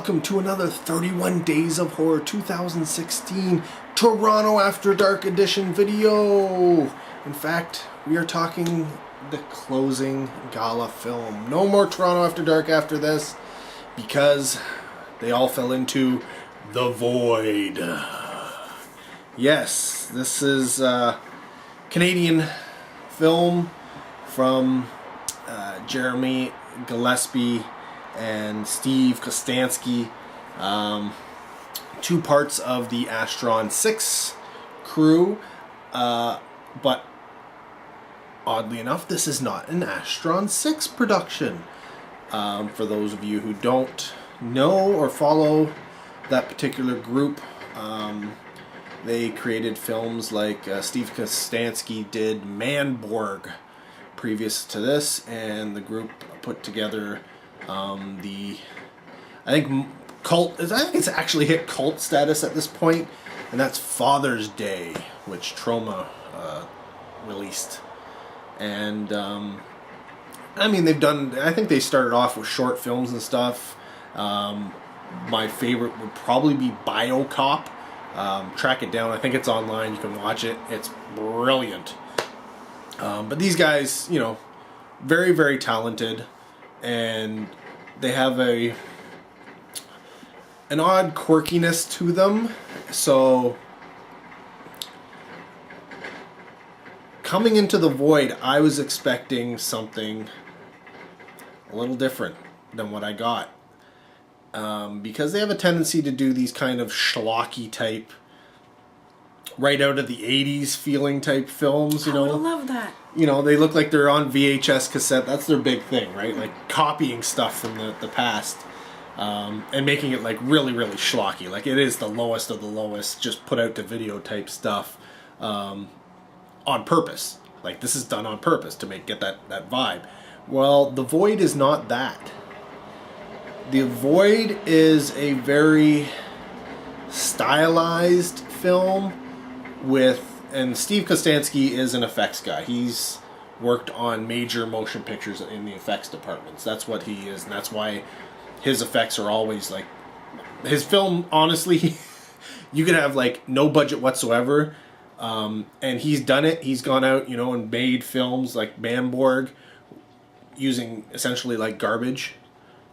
welcome to another 31 Days of Horror 2016 Toronto After Dark edition video. In fact, we are talking the closing gala film. No more Toronto After Dark after this because they all fell into the void. Yes, this is a Canadian film from Jeremy Gillespie and Steve Kostanski, two parts of the Astron 6 crew, but oddly enough, this is not an Astron 6 production. For those of you who don't know or follow that particular group, they created films like Steve Kostanski did Manborg previous to this, and the group put together I think it's actually hit cult status at this point, and that's Father's Day, which Troma released. And I mean, I think they started off with short films and stuff. My favorite would probably be BioCop. Track it down, I think it's online, you can watch it, it's brilliant. But these guys, you know, very, very talented, and they have an odd quirkiness to them. So coming into the void, I was expecting something a little different than what I got, because they have a tendency to do these kind of schlocky type, right out of the 80s feeling type films, you know. I love that. You know, they look like they're on VHS cassette. That's their big thing, right? Like copying stuff from the past, and making it like really, really schlocky. Like it is the lowest of the lowest, just put out to video type stuff, on purpose. Like this is done on purpose to get that vibe. Well, The Void is not that. The Void is a very stylized film and Steve Kostanski is an effects guy. He's worked on major motion pictures in the effects departments. That's what he is, and that's why his effects are always like... His film, honestly, you could have like no budget whatsoever, and he's done it. He's gone out, you know, and made films like Manborg using essentially like garbage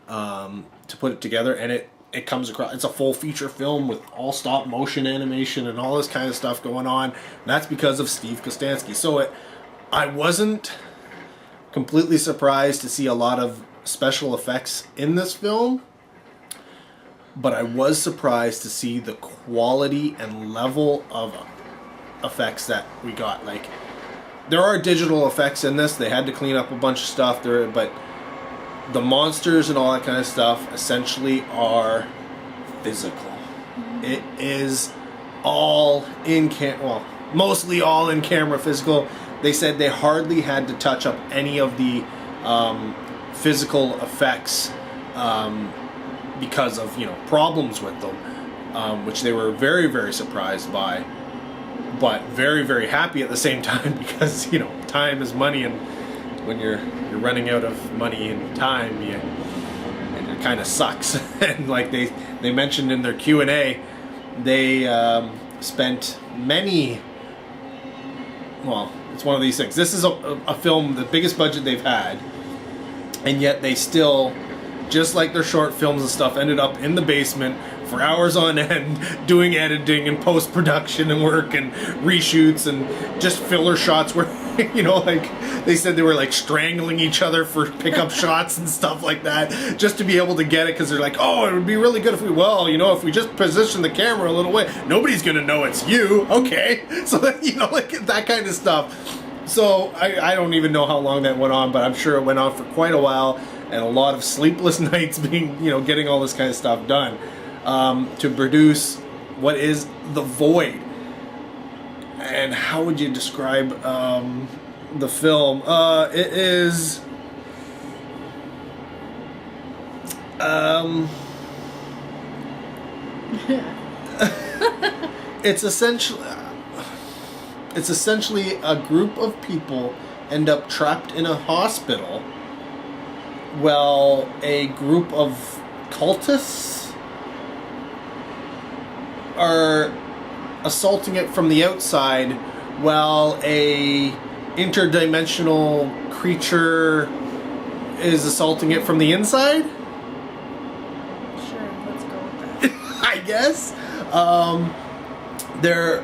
to put it together, and it comes across, it's a full feature film with all stop motion animation and all this kind of stuff going on. And that's because of Steve Kostanski. So I wasn't completely surprised to see a lot of special effects in this film, but I was surprised to see the quality and level of effects that we got. Like, there are digital effects in this. They had to clean up a bunch of stuff there, but the monsters and all that kind of stuff essentially are physical. Mm-hmm. It is all mostly all in camera physical. They said they hardly had to touch up any of the physical effects because of, you know, problems with them, which they were very, very surprised by, but very, very happy at the same time because, you know, time is money, and when you're running out of money and time, and it kind of sucks. And like they mentioned in their Q&A, they spent it's one of these things. This is a film, the biggest budget they've had, and yet they still, just like their short films and stuff, ended up in the basement for hours on end doing editing and post-production and work and reshoots and just filler shots where, you know, like they said they were like strangling each other for pickup shots and stuff like that just to be able to get it, because they're like, oh, it would be really good if we just position the camera a little way, nobody's gonna know it's you. Okay, so that, you know, like that kind of stuff. So I don't even know how long that went on, but I'm sure it went on for quite a while, and a lot of sleepless nights being, you know, getting all this kind of stuff done, to produce what is The Void. And how would you describe the film? It is it's essentially a group of people end up trapped in a hospital. Well, a group of cultists are assaulting it from the outside, while a interdimensional creature is assaulting it from the inside. Sure, let's go with that. I guess. They're.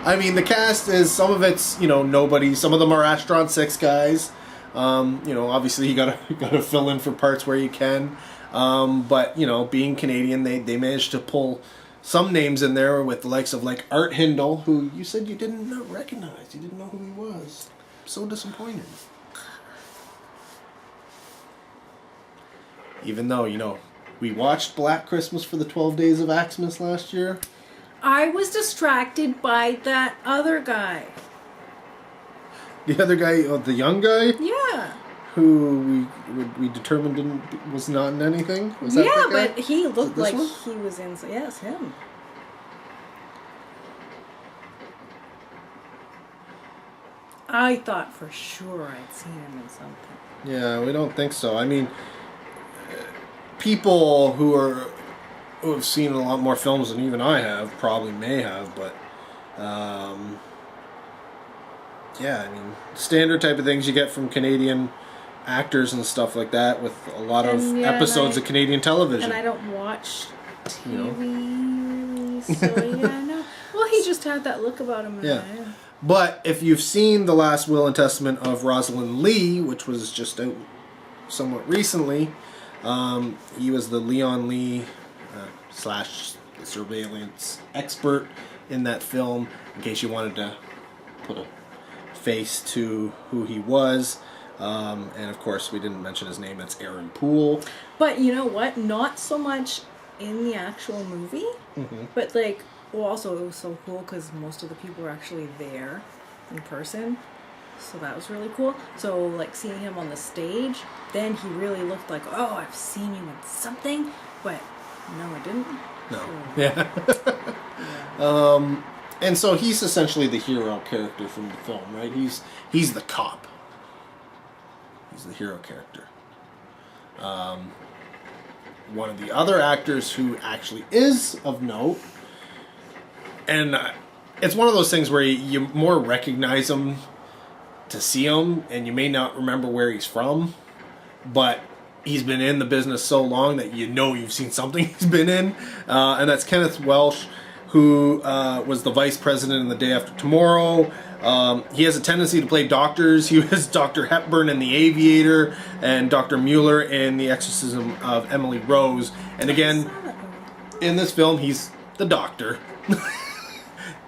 I mean, the cast is, some of it's, nobody. Some of them are Astron 6 guys. Obviously you gotta fill in for parts where you can. But, being Canadian, they managed to pull some names in there with the likes of, like, Art Hindle, who you said you didn't recognize. You didn't know who he was. So disappointed. Even though, we watched Black Christmas for the 12 Days of Xmas last year. I was distracted by that other guy. The other guy, the young guy? Yeah. Who we determined was not in anything? Was that yeah, that guy? but he looked like one? he was in... Yes, him. I thought for sure I'd seen him in something. Yeah, we don't think so. I mean, people who have seen a lot more films than even I have probably may have, but yeah, I mean, standard type of things you get from Canadian actors and stuff like that, with a lot of episodes of Canadian television. And I don't watch TV really, so yeah, no. Well, he just had that look about him. Yeah. But if you've seen The Last Will and Testament of Rosalind Lee, which was just out somewhat recently, he was the Leon Lee / surveillance expert in that film, in case you wanted to put a face to who he was. And of course, we didn't mention his name. That's Aaron Poole. But you know what? Not so much in the actual movie, but like, well, also it was so cool because most of the people were actually there in person. So that was really cool. So like seeing him on the stage, then he really looked like, oh, I've seen you in something, but no, I didn't. No. So, yeah. And so he's essentially the hero character from the film, right? He's the cop. He's the hero character. One of the other actors who actually is of note, and it's one of those things where you more recognize him to see him, and you may not remember where he's from, but he's been in the business so long that you've seen something he's been in, and that's Kenneth Welsh, who was the vice president in The Day After Tomorrow. He has a tendency to play doctors. He was Dr. Hepburn in The Aviator and Dr. Mueller in The Exorcism of Emily Rose. And again, in this film, he's the doctor.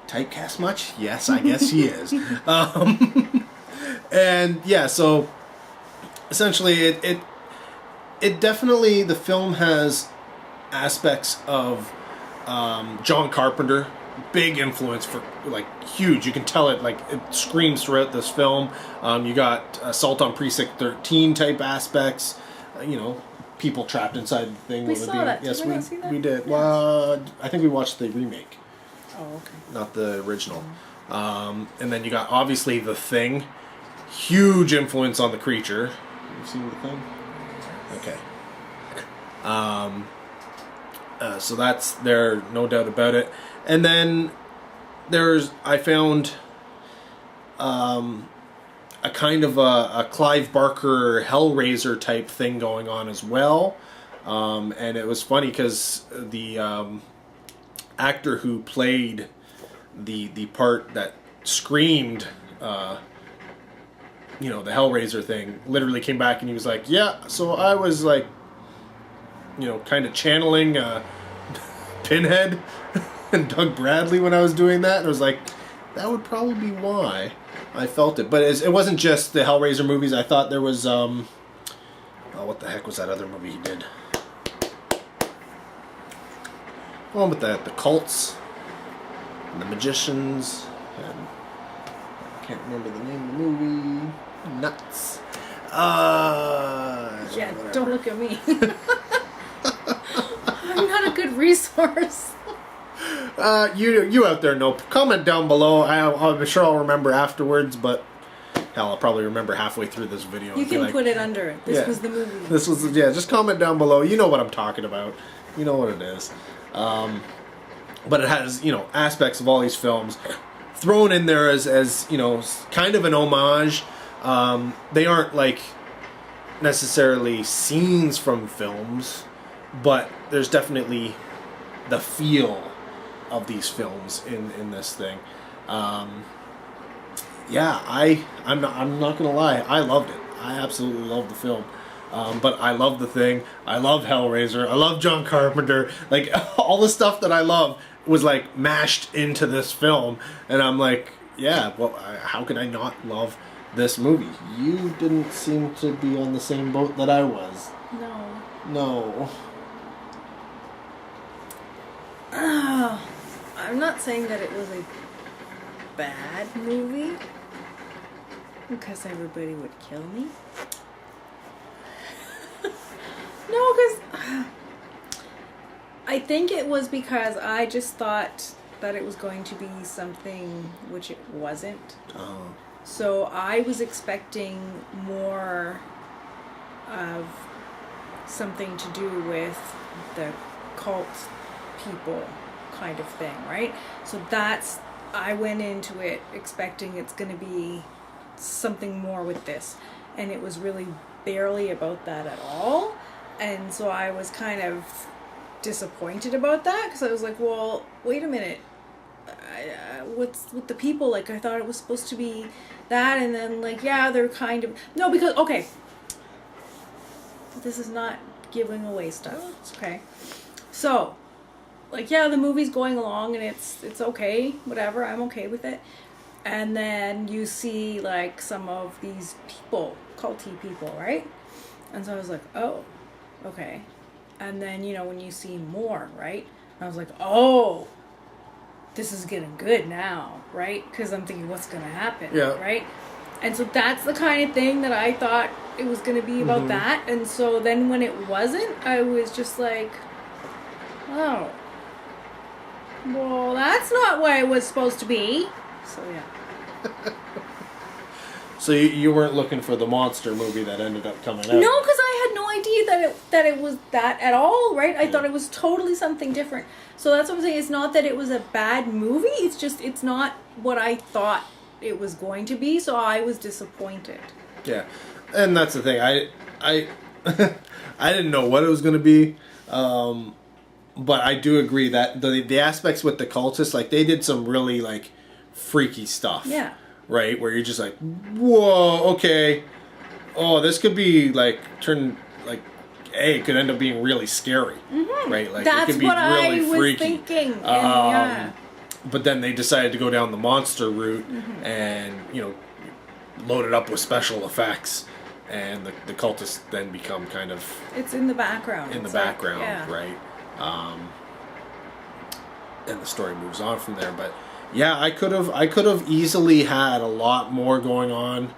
Typecast much? Yes, I guess he is. And yeah, so essentially it definitely, the film has aspects of John Carpenter. Big influence, for like huge. You can tell it, like it screams throughout this film. You got Assault on Precinct 13 type aspects. People trapped inside the thing. We saw that. Yes, did we not see that? we did. Yeah. Well, I think we watched the remake. Oh, okay. Not the original. And then you got obviously The Thing. Huge influence on The Creature. Have you seen The Thing? Okay. So that's there, no doubt about it. And then I found a kind of a Clive Barker Hellraiser type thing going on as well. And it was funny because the actor who played the part that screamed, the Hellraiser thing, literally came back and he was like, yeah, so I was like, kind of channeling Pinhead and Doug Bradley when I was doing that. And I was like, that would probably be why I felt it. But it wasn't just the Hellraiser movies. I thought there was, what the heck was that other movie he did? One with the cults and the magicians. And I can't remember the name of the movie. Nuts. Yeah, whatever. Don't look at me. I'm not a good resource. You out there know. Comment down below. I'm sure I'll remember afterwards, but hell, I'll probably remember halfway through this video. You can put it under it. This was the movie. This was, just comment down below. You know what I'm talking about. You know what it is. But it has, aspects of all these films thrown in there as kind of an homage. They aren't like necessarily scenes from films, but there's definitely the feel of these films in this thing. I'm not gonna lie, I loved it. I absolutely loved the film. But I love The Thing. I love Hellraiser. I love John Carpenter. Like, all the stuff that I love was, like, mashed into this film. And I'm like, yeah, well, how can I not love this movie? You didn't seem to be on the same boat that I was. No. I'm not saying that it was a bad movie. Because everybody would kill me. No, because I think it was because I just thought that it was going to be something which it wasn't. Oh. So I was expecting more of something to do with the cult people kind of thing, right? So I went into it expecting it's going to be something more with this. And it was really barely about that at all. And so I was kind of disappointed about that because I was like, well, wait a minute. What's with the people? Like, I thought it was supposed to be that. And then, like, yeah, they're kind of... No, because... Okay. This is not giving away stuff. Okay. So, like, yeah, the movie's going along and it's okay. Whatever. I'm okay with it. And then you see, like, some of these people, culty people, right? And so I was like, oh... Okay. And then, when you see more, right? I was like, oh, this is getting good now, right? Because I'm thinking, what's going to happen, right? And so that's the kind of thing that I thought it was going to be about that. And so then when it wasn't, I was just like, oh, well, that's not what it was supposed to be. So, yeah. So you weren't looking for the monster movie that ended up coming out? No, because I had no idea that it was that at all, right? I thought it was totally something different. So that's what I'm saying. It's not that it was a bad movie. It's just it's not what I thought it was going to be. So I was disappointed. Yeah, and that's the thing. I didn't know what it was going to be, but I do agree that the aspects with the cultists, like they did some really like freaky stuff. Yeah. Right, where you're just like, whoa, okay. Oh, this could be like it could end up being really scary. Mm-hmm. Right, like that's it could be what really I was freaky. Thinking. Yeah. But then they decided to go down the monster route and load it up with special effects, and the cultists then become kind of it's in the background. Right? And the story moves on from there, but. Yeah, I could have easily had a lot more going on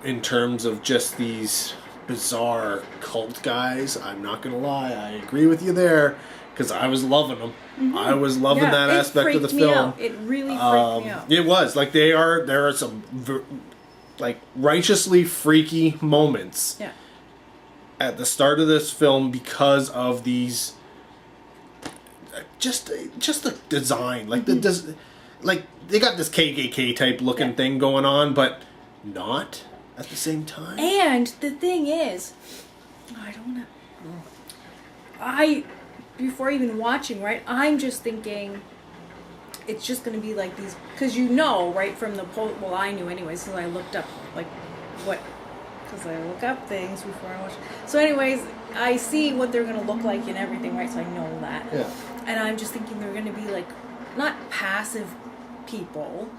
in terms of just these bizarre cult guys. I'm not gonna lie, I agree with you there because I was loving them. Mm-hmm. I was loving that aspect of the film. Out. It really freaked me out. It was like there are some like righteously freaky moments. Yeah. At the start of this film because of these just the design, like like, they got this KKK type looking thing going on, but not at the same time. And the thing is, I don't know. Before even watching, right, I'm just thinking it's just going to be like these, because right, from the poll, well, I knew anyways, since I looked up, like, because I look up things before I watch. So anyways, I see what they're going to look like and everything, right, so I know that. Yeah. And I'm just thinking they're going to be, like, not passive people,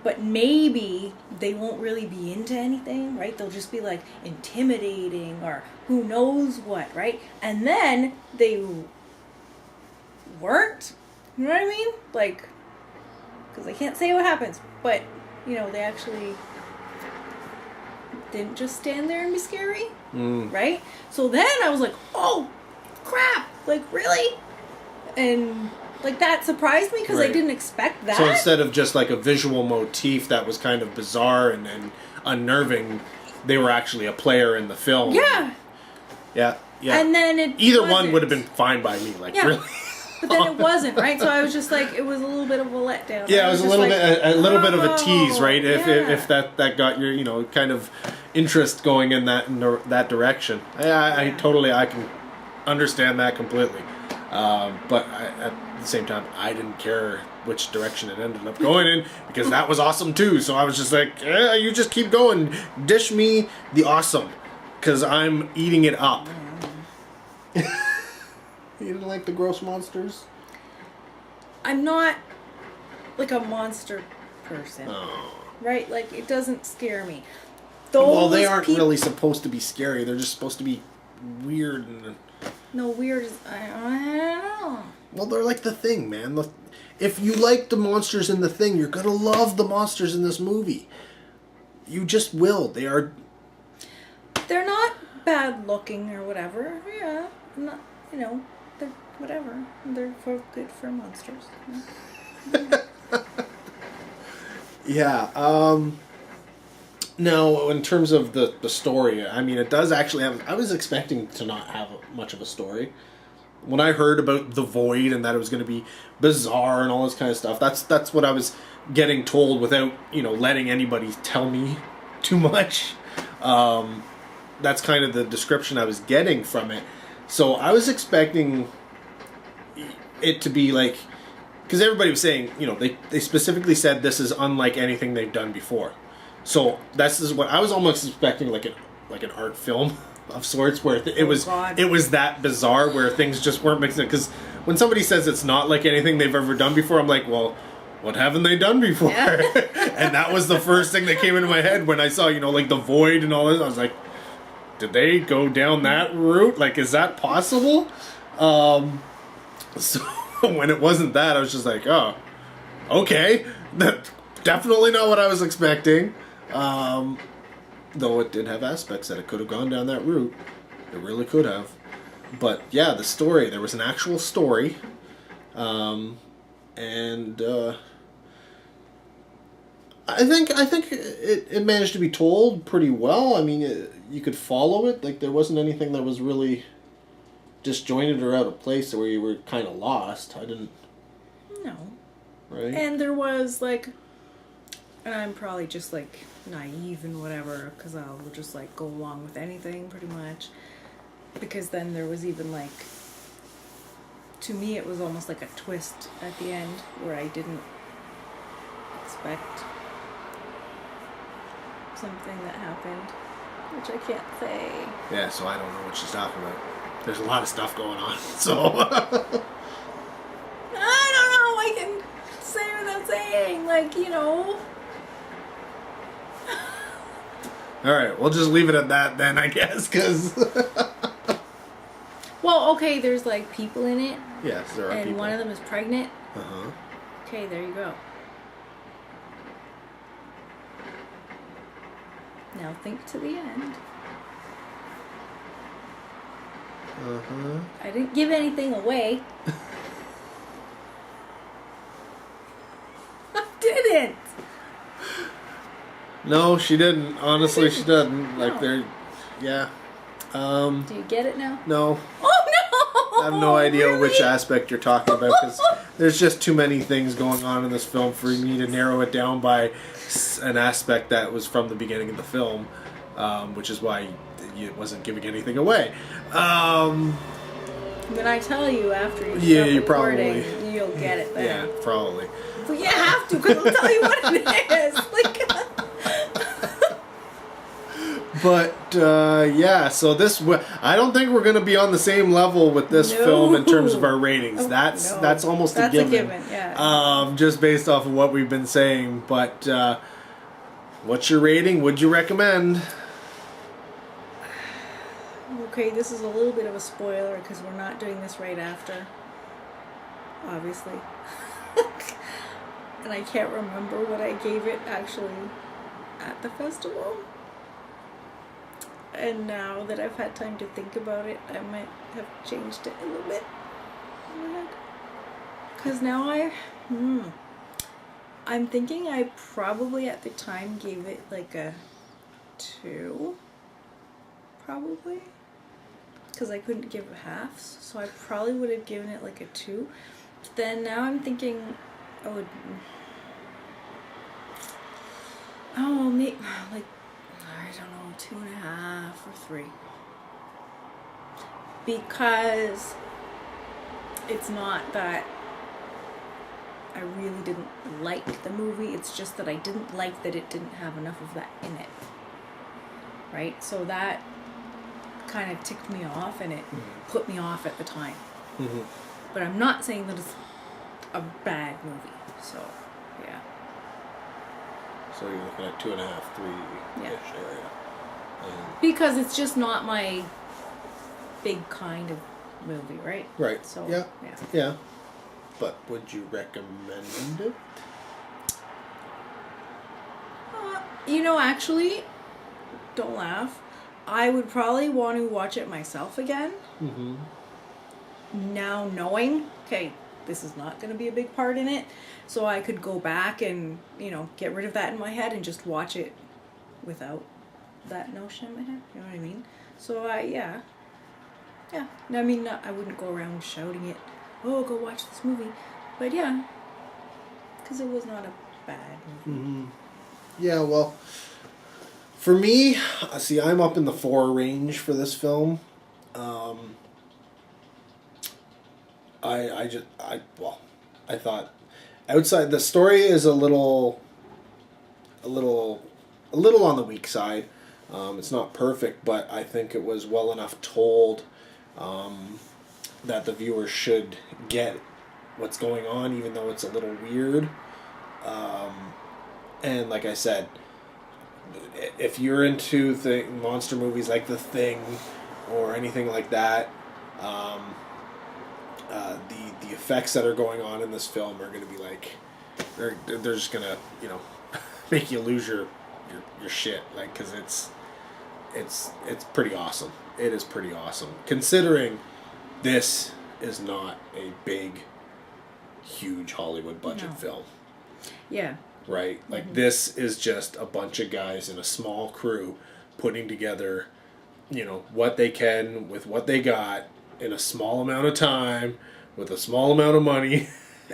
but maybe they won't really be into anything, right? They'll just be like intimidating or who knows what, right? And then they weren't, you know what I mean? Like, because I can't say what happens, but they actually didn't just stand there and be scary, right? So then I was like, oh crap, like really? And like, that surprised me because I didn't expect that. So instead of just like a visual motif that was kind of bizarre and unnerving, they were actually a player in the film. Yeah. Yeah. Yeah. And then it either wasn't. one would have been fine by me. Like, Yeah. really. But then it wasn't, right? So I was just like, it was a little bit of a letdown. Yeah, it was a little bit, a little bit of a tease, Oh, right? If yeah. if that got your, you know, kind of interest going in that direction. I totally, I can understand that completely. But at the same time, I didn't care which direction it ended up going in, because that was awesome too. So I was just like, yeah, you just keep going, dish me the awesome, because I'm eating it up. You didn't like the gross monsters? I'm not like a monster person, Oh. right? Like, it doesn't scare me. Well, they aren't really supposed to be scary. They're just supposed to be weird and... No, weird is... I don't know. Well, they're like The Thing, man. If you like the monsters in The Thing, you're gonna love the monsters in this movie. You just will. They're not bad looking or whatever. Yeah, not, you know, they're whatever. They're good for monsters. Yeah. Now, in terms of the story, I mean, it does actually have... I was expecting to not have much of a story. When I heard about the Void and that it was going to be bizarre and all this kind of stuff, that's what I was getting told without, you know, letting anybody tell me too much. That's kind of the description I was getting from it. So I was expecting it to be like... Because everybody was saying, you know, they specifically said this is unlike anything they've done before. So this is what I was almost expecting, like an art film of sorts, where it was that bizarre, where things just weren't mixing. Because when somebody says it's not like anything they've ever done before, I'm like, well, what haven't they done before? Yeah. And that was the first thing that came into my head when I saw, you know, like the Void and all this. I was like, did they go down that route? Like, is that possible? So when it wasn't that, I was just like, oh, okay, that's definitely not what I was expecting. Though it did have aspects that it could have gone down that route. It really could have. But yeah, the story, there was an actual story. I think it managed to be told pretty well. I mean, you could follow it. Like, there wasn't anything that was really disjointed or out of place where you were kind of lost. I didn't... No. Right? And there was, like... And I'm probably just, like, naive and whatever, because I'll just, like, go along with anything, pretty much. Because then there was even, like... To me, it was almost like a twist at the end, where I didn't expect something that happened, which I can't say. Yeah, so I don't know what she's talking about. There's a lot of stuff going on, so... I don't know, I can say without saying, like, you know... Alright, we'll just leave it at that then, I guess, because... Well, okay, there's, like, people in it. Yes, there are people. And one of them is pregnant. Uh-huh. Okay, there you go. Now think to the end. Uh-huh. I didn't give anything away. I didn't! No, she didn't. Honestly, she didn't. Like, No. they're... Yeah. Do you get it now? No. Oh, no! I have no idea Really? which aspect you're talking about, because there's just too many things going on in this film for me to narrow it down by an aspect that was from the beginning of the film, which is why it wasn't giving anything away. When I tell you after you Yeah, stop you recording, probably... you'll get it then. Yeah, probably. But you have to, because I'll tell you what it is. Like... But, yeah, so this... I don't think we're going to be on the same level with this film in terms of our ratings. Oh, that's no. that's almost That's a given. a given, yeah. Just based off of what we've been saying. But, what's your rating? Would you recommend? Okay, this is a little bit of a spoiler because we're not doing this right after. Obviously. And I can't remember what I gave it actually at the festival. And now that I've had time to think about it, I might have changed it a little bit. Because now I'm thinking I probably at the time gave it like a 2. Probably. because I couldn't give halves, so I probably would have given it like a 2. But then now I'm thinking I would. Oh, maybe like I don't know, 2.5 or 3. Because it's not that I really didn't like the movie, it's just that I didn't like that it didn't have enough of that in it. Right? So that kind of ticked me off, and it put me off at the time. Mm-hmm. But I'm not saying that it's a bad movie. So, yeah. So you're looking at 2.5, 3-ish area. Because it's just not my big kind of movie, right? Right. So, yeah. But would you recommend it? Actually, don't laugh. I would probably want to watch it myself again. Mm-hmm. Now knowing, okay, this is not going to be a big part in it, so I could go back and, get rid of that in my head and just watch it without that notion in my head. You know what I mean? So, yeah. I mean, I wouldn't go around shouting it, oh, go watch this movie. But yeah, because it was not a bad movie. Mm-hmm. Yeah, well, for me, see, I'm up in the 4 range for this film. I thought outside the story is a little on the weak side. It's not perfect, but I think it was well enough told that the viewer should get what's going on, even though it's a little weird. And like I said, if you're into monster movies like The Thing or anything like that, the effects that are going on in this film are going to be like they're just gonna make you lose your shit, like, because it's pretty awesome. It is pretty awesome considering this is not a big, huge Hollywood budget film. Yeah. Right? Like, this is just a bunch of guys in a small crew putting together, what they can with what they got in a small amount of time with a small amount of money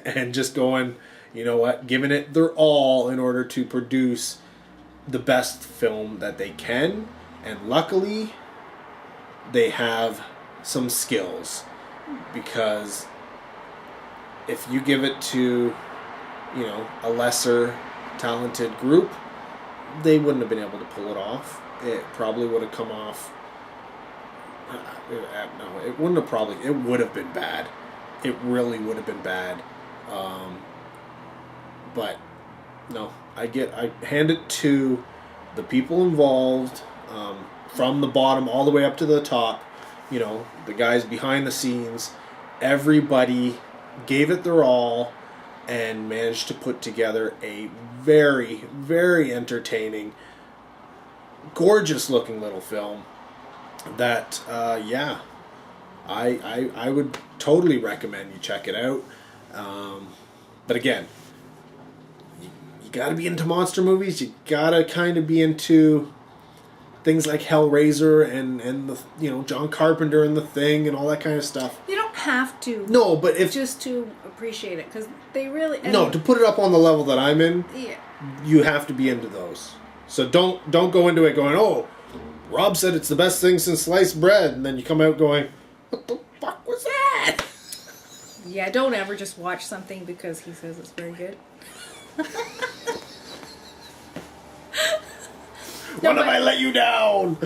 and just going, giving it their all in order to produce the best film that they can. And luckily, they have some skills, because if you give it to a lesser talented group, they wouldn't have been able to pull it off. It probably would have come off. No, it wouldn't have probably. It would have been bad. It really would have been bad. But no, I hand it to the people involved, from the bottom all the way up to the top. The guys behind the scenes. Everybody gave it their all and managed to put together a very, very entertaining, gorgeous looking little film that, I would totally recommend you check it out. But again, you gotta be into monster movies. You gotta kind of be into things like Hellraiser and the John Carpenter and The Thing and all that kind of stuff. You don't have to. No, but if just to appreciate it, because they really. To put it up on the level that I'm in. Yeah. You have to be into those. So don't go into it going, oh, Rob said it's the best thing since sliced bread, and then you come out going, what the fuck was that? Yeah, don't ever just watch something because he says it's very good. What have I let you down?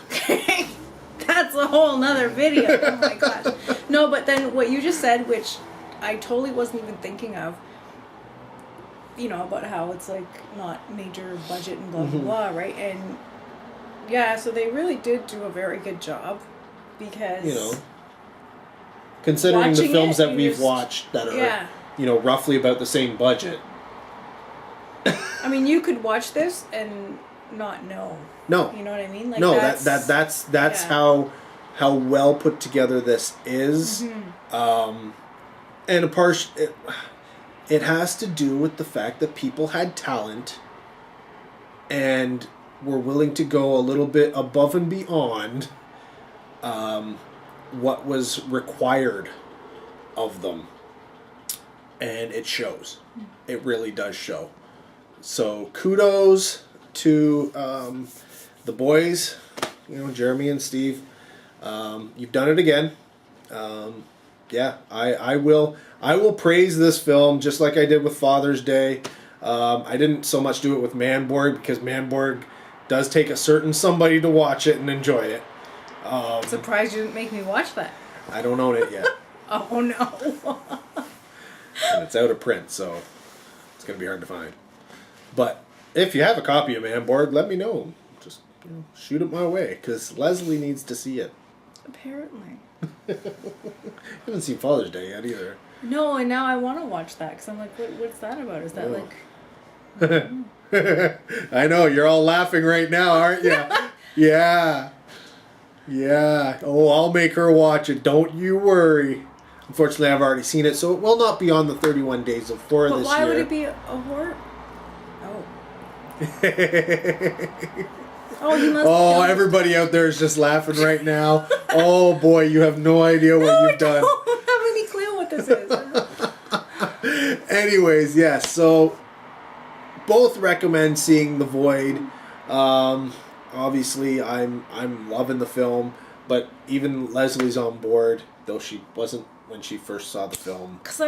Okay. That's a whole nother video. Oh my gosh. No, but then what you just said, which I totally wasn't even thinking of, about how it's like not major budget and blah, blah, blah, right? And yeah, so they really did do a very good job, because considering the films that we've watched that are, roughly about the same budget. I mean, you could watch this and not know. No. You know what I mean? Like, no, that's how well put together this is. Mm-hmm. And it has to do with the fact that people had talent and were willing to go a little bit above and beyond what was required of them, and it shows. It really does show. So kudos to the boys, Jeremy and Steve. You've done it again. Yeah, I will praise this film just like I did with Father's Day. I didn't so much do it with Manborg because Manborg does take a certain somebody to watch it and enjoy it. Surprised you didn't make me watch that. I don't own it yet. Oh no. And it's out of print, so it's going to be hard to find. But if you have a copy of Manborg, let me know. Just shoot it my way, because Leslie needs to see it. Apparently. You haven't seen Father's Day yet either. No, and now I want to watch that, because I'm like, what's that about? Is that like... I know, you're all laughing right now, aren't you? Yeah. Yeah. Oh, I'll make her watch it. Don't you worry. Unfortunately, I've already seen it, so it will not be on the 31 Days of Horror this year. But why would it be a horror? Oh. Oh, you must. Oh, everybody out there is just laughing right now. Oh boy, you have no idea what you've done. I don't have any clue what this is. Anyways, yes. So both recommend seeing The Void. Obviously, I'm loving the film, but even Leslie's on board, though she wasn't when she first saw the film. Because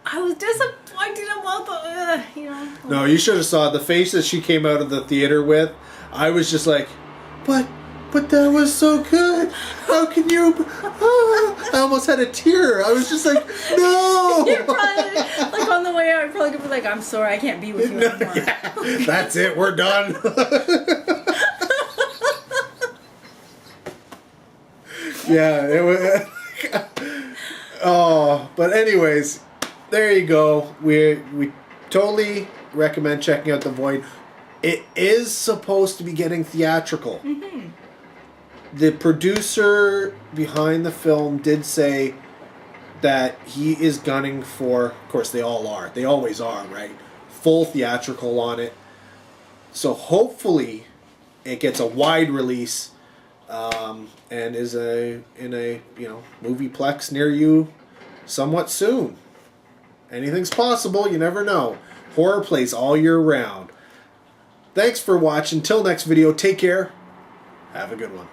I was disappointed about the, No, you should have saw the face that she came out of the theater with. I was just like, but that was so good. How can you? I almost had a tear. I was just like, no. You're probably, like on the way out, you're probably gonna be like, I'm sorry, I can't be with you anymore. Yeah, that's it. We're done. Yeah, it was. Oh, but anyways, there you go. We totally recommend checking out The Void. It is supposed to be getting theatrical. Mm-hmm. The producer behind the film did say that he is gunning for, of course they all are, they always are, right? Full theatrical on it. So hopefully it gets a wide release and is in a movieplex near you somewhat soon. Anything's possible, you never know. Horror plays all year round. Thanks for watching. Till next video, take care. Have a good one.